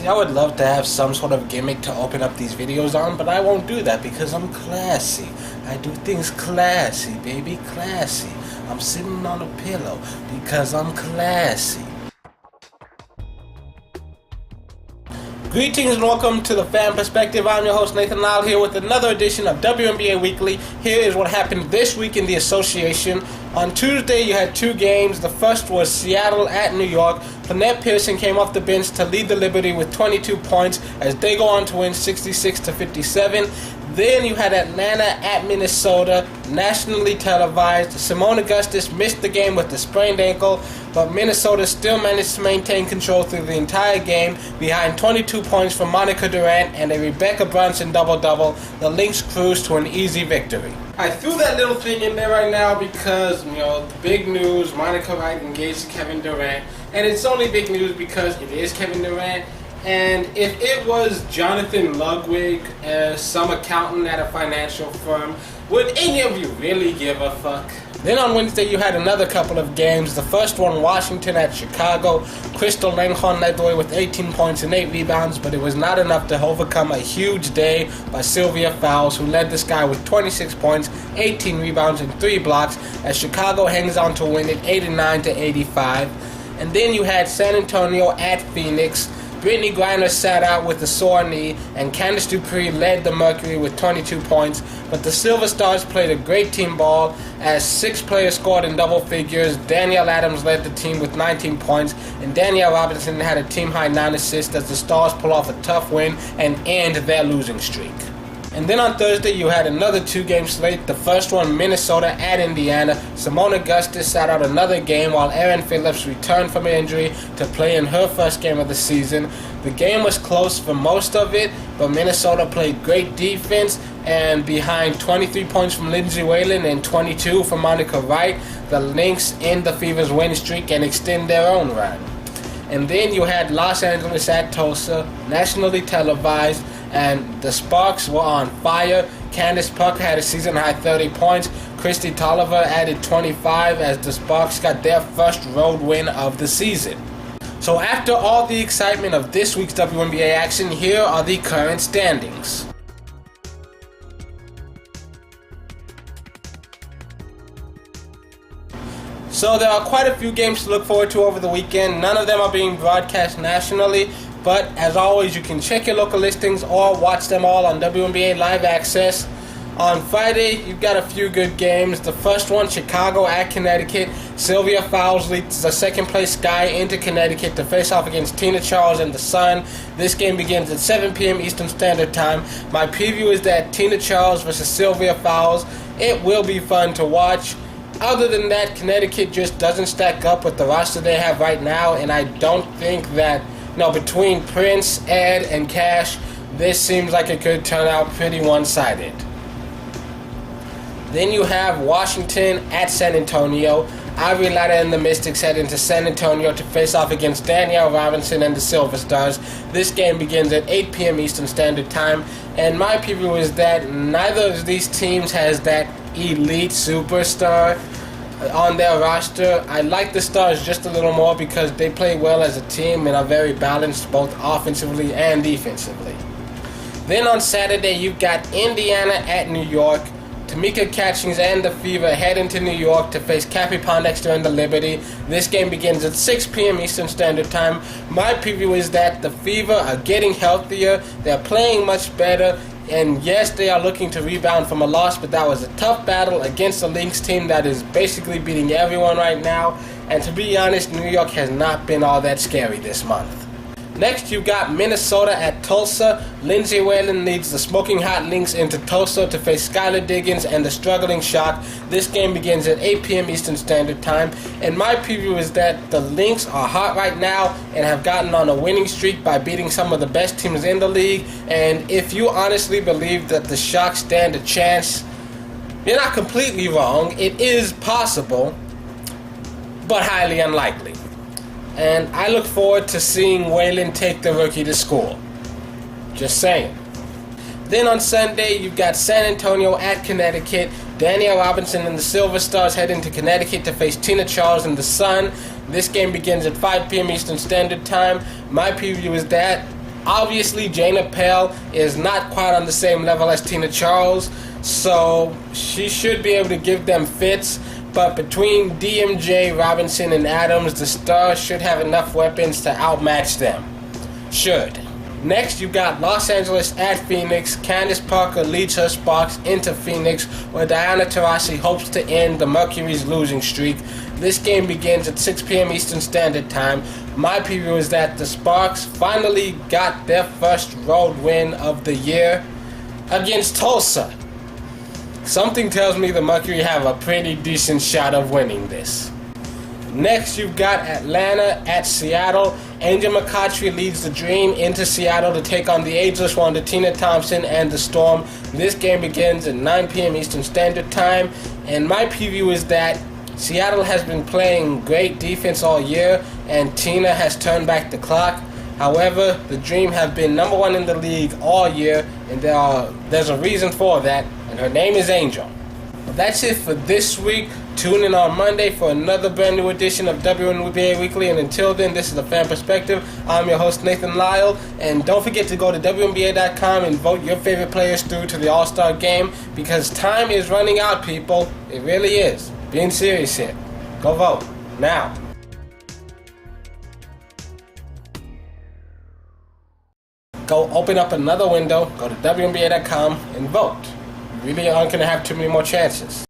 See, I would love to have some sort of gimmick to open up these videos on, but I won't do that because I'm classy. I do things classy, baby, classy. I'm sitting on a pillow because I'm classy. Greetings and welcome to the Fan Perspective. I'm your host Nathan Lyle here with another edition of WNBA Weekly. Here is what happened this week in the association. On Tuesday you had two games. The first was Seattle at New York. Plenette Pierson came off the bench to lead the Liberty with 22 points as they go on to win 66-57. Then you had Atlanta at Minnesota, nationally televised. Seimone Augustus missed the game with a sprained ankle, but Minnesota still managed to maintain control through the entire game behind 22 points from Monica Durant and a Rebekkah Brunson double-double. The Lynx cruised to an easy victory. I threw that little thing in there right now because, the big news, Monica Wright engaged Kevin Durant. And it's only big news because it is Kevin Durant. And if it was Jonathan Ludwig, some accountant at a financial firm, would any of you really give a fuck? Then on Wednesday you had another couple of games. The first one, Washington at Chicago. Crystal Langhorne led the way with 18 points and 8 rebounds, but it was not enough to overcome a huge day by Sylvia Fowles, who led this guy with 26 points, 18 rebounds, and 3 blocks, as Chicago hangs on to win it 89-85. And then you had San Antonio at Phoenix. Britney Griner sat out with a sore knee, and Candice Dupree led the Mercury with 22 points. But the Silver Stars played a great team ball as 6 players scored in double figures. Danielle Adams led the team with 19 points, and Danielle Robinson had a team-high 9 assists as the Stars pull off a tough win and end their losing streak. And then on Thursday, you had another 2-game slate. The first one, Minnesota at Indiana. Seimone Augustus sat out another game while Erin Phillips returned from injury to play in her first game of the season. The game was close for most of it, but Minnesota played great defense, and behind 23 points from Lindsay Whalen and 22 from Monica Wright, the Lynx end the Fever's win streak and extend their own run. And then you had Los Angeles at Tulsa, nationally televised, and the Sparks were on fire. Candice Parker had a season-high 30 points. Kristi Tolliver added 25 as the Sparks got their first road win of the season. So after all the excitement of this week's WNBA action, here are the current standings. So there are quite a few games to look forward to over the weekend. None of them are being broadcast nationally, but as always, you can check your local listings or watch them all on WNBA Live Access. On Friday, you've got a few good games. The first one, Chicago at Connecticut. Sylvia Fowles leads the second-place Sky into Connecticut to face off against Tina Charles and the Sun. This game begins at 7 p.m. Eastern Standard Time. My preview is that Tina Charles versus Sylvia Fowles. It will be fun to watch. Other than that, Connecticut just doesn't stack up with the roster they have right now, and I don't think that, between Prince, Ed, and Cash, this seems like it could turn out pretty one-sided. Then you have Washington at San Antonio. Ivory Latta and the Mystics head into San Antonio to face off against Danielle Robinson and the Silver Stars. This game begins at 8 p.m. Eastern Standard Time, and my preview is that neither of these teams has that elite superstar on their roster. I like the Stars just a little more because they play well as a team and are very balanced both offensively and defensively. Then on Saturday, you've got Indiana at New York. Tamika Catchings and the Fever head into New York to face Cappie Pondexter and the Liberty. This game begins at 6 p.m. Eastern Standard Time. My preview is that the Fever are getting healthier, they're playing much better, and yes, they are looking to rebound from a loss, but that was a tough battle against a Lynx team that is basically beating everyone right now. And to be honest, New York has not been all that scary this month. Next, you've got Minnesota at Tulsa. Lindsay Whalen leads the smoking hot Lynx into Tulsa to face Skylar Diggins and the struggling Shock. This game begins at 8 p.m. Eastern Standard Time. And my preview is that the Lynx are hot right now and have gotten on a winning streak by beating some of the best teams in the league. And if you honestly believe that the Shock stand a chance, you're not completely wrong. It is possible, but highly unlikely. And I look forward to seeing Whalen take the rookie to school. Just saying. Then on Sunday, you've got San Antonio at Connecticut. Danielle Robinson and the Silver Stars head into Connecticut to face Tina Charles and the Sun. This game begins at 5 p.m. Eastern Standard Time. My preview is that Obviously, Jayna Pale is not quite on the same level as Tina Charles, so she should be able to give them fits. But between DMJ, Robinson, and Adams, the Stars should have enough weapons to outmatch them. Should. Next, you got Los Angeles at Phoenix. Candice Parker leads her Sparks into Phoenix, where Diana Taurasi hopes to end the Mercury's losing streak. This game begins at 6 p.m. Eastern Standard Time. My preview is that the Sparks finally got their first road win of the year against Tulsa. Something tells me the Mercury have a pretty decent shot of winning this. Next, you've got Atlanta at Seattle. Angel McCoughtry leads the Dream into Seattle to take on the ageless wonder Tina Thompson and the Storm. This game begins at 9 p.m. Eastern Standard Time. And my preview is that Seattle has been playing great defense all year, and Tina has turned back the clock. However, the Dream have been number one in the league all year, and there's a reason for that, and her name is Angel. Well, that's it for this week. Tune in on Monday for another brand new edition of WNBA Weekly, and until then, this is The Fan Perspective. I'm your host, Nathan Lyle, and don't forget to go to WNBA.com and vote your favorite players through to the All-Star Game, because time is running out, people. It really is. Being serious here. Go vote. Now. Go open up another window, go to WNBA.com, and vote. You really aren't going to have too many more chances.